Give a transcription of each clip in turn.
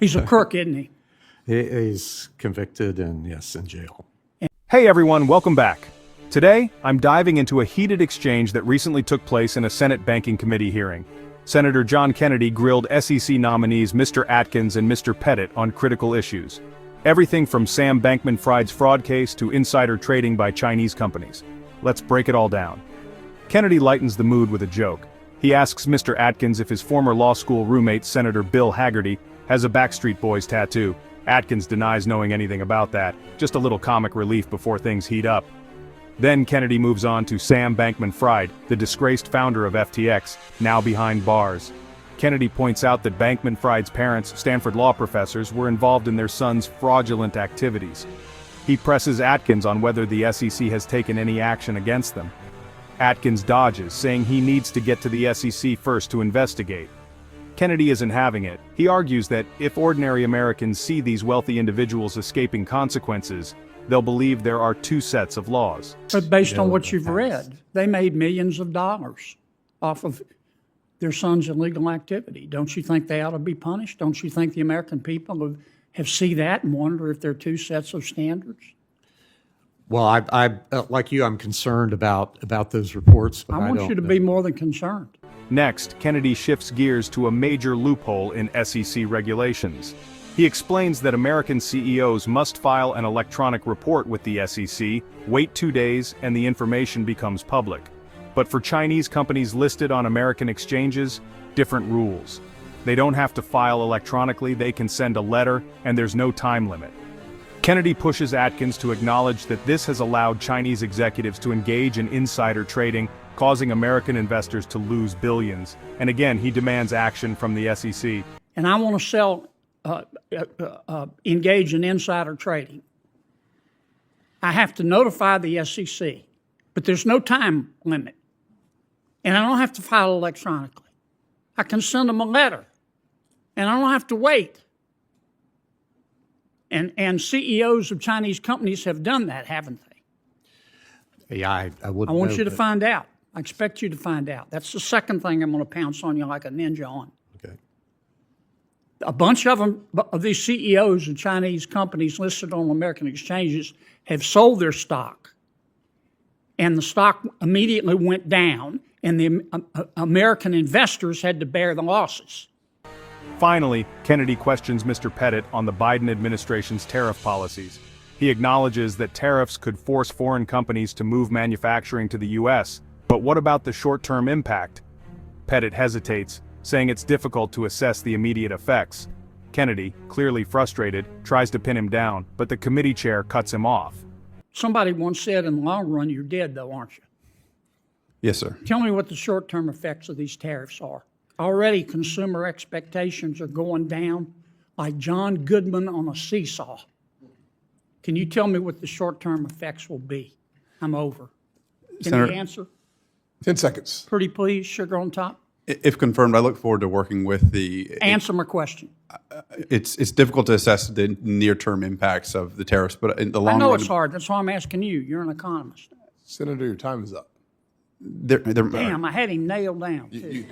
He's a crook, isn't he? He's convicted and, yes, in jail. Hey everyone, welcome back. Today, I'm diving into a heated exchange that recently took place in a Senate Banking Committee hearing. Senator John Kennedy grilled SEC nominees Mr. Atkins and Mr. Pettit on critical issues. Everything from Sam Bankman-Fried's fraud case to insider trading by Chinese companies. Let's break it all down. Kennedy lightens the mood with a joke. He asks Mr. Atkins if his former law school roommate, Senator Bill Hagerty, has a Backstreet Boys tattoo. Atkins denies knowing anything about that, just a little comic relief before things heat up. Then Kennedy moves on to Sam Bankman-Fried, the disgraced founder of FTX, now behind bars. Kennedy points out that Bankman-Fried's parents, Stanford law professors, were involved in their son's fraudulent activities. He presses Atkins on whether the SEC has taken any action against them. Atkins dodges, saying he needs to get to the SEC first to investigate. Kennedy isn't having it. He argues that if ordinary Americans see these wealthy individuals escaping consequences, they'll believe there are two sets of laws. But based on what you've read, they made millions of dollars off of their son's illegal activity. Don't you think they ought to be punished? Don't you think the American people have see that and wonder if there are two sets of standards? Well, I like you, I'm concerned about those reports. But I want you to be more than concerned. Next, Kennedy shifts gears to a major loophole in SEC regulations. He explains that American CEOs must file an electronic report with the SEC, wait 2 days, and the information becomes public. But for Chinese companies listed on American exchanges, different rules. They don't have to file electronically, they can send a letter, and there's no time limit. Kennedy pushes Atkins to acknowledge that this has allowed Chinese executives to engage in insider trading, causing American investors to lose billions. And again, he demands action from the SEC. And I want to engage in insider trading. I have to notify the SEC, but there's no time limit. And I don't have to file electronically. I can send them a letter, and I don't have to wait. And CEOs of Chinese companies have done that, haven't they? Yeah, I wouldn't I want know, you to but- find out. I expect you to find out. That's the second thing I'm going to pounce on you like a ninja on. Okay. A bunch of them, of these CEOs of Chinese companies listed on American exchanges, have sold their stock. And the stock immediately went down, and the American investors had to bear the losses. Finally, Kennedy questions Mr. Pettit on the Biden administration's tariff policies. He acknowledges that tariffs could force foreign companies to move manufacturing to the U.S., but what about the short-term impact? Pettit hesitates, saying it's difficult to assess the immediate effects. Kennedy, clearly frustrated, tries to pin him down, but the committee chair cuts him off. Somebody once said, in the long run, you're dead, though, aren't you? Yes, sir. Tell me what the short-term effects of these tariffs are. Already, consumer expectations are going down like John Goodman on a seesaw. Can you tell me what the short-term effects will be? I'm over. Can you answer? 10 seconds. Pretty please, sugar on top. If confirmed, I look forward to working with the... Answer my question. It's difficult to assess the near-term impacts of the tariffs, but in the long I know run... it's hard. That's why I'm asking you. You're an economist. Senator, your time is up. Damn, I had him nailed down, too.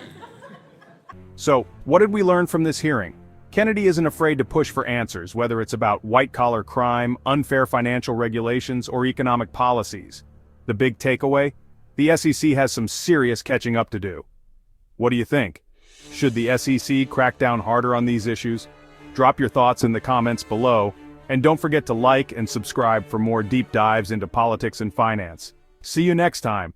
So, what did we learn from this hearing? Kennedy isn't afraid to push for answers, whether it's about white-collar crime, unfair financial regulations, or economic policies. The big takeaway? The SEC has some serious catching up to do. What do you think? Should the SEC crack down harder on these issues? Drop your thoughts in the comments below, and don't forget to like and subscribe for more deep dives into politics and finance. See you next time.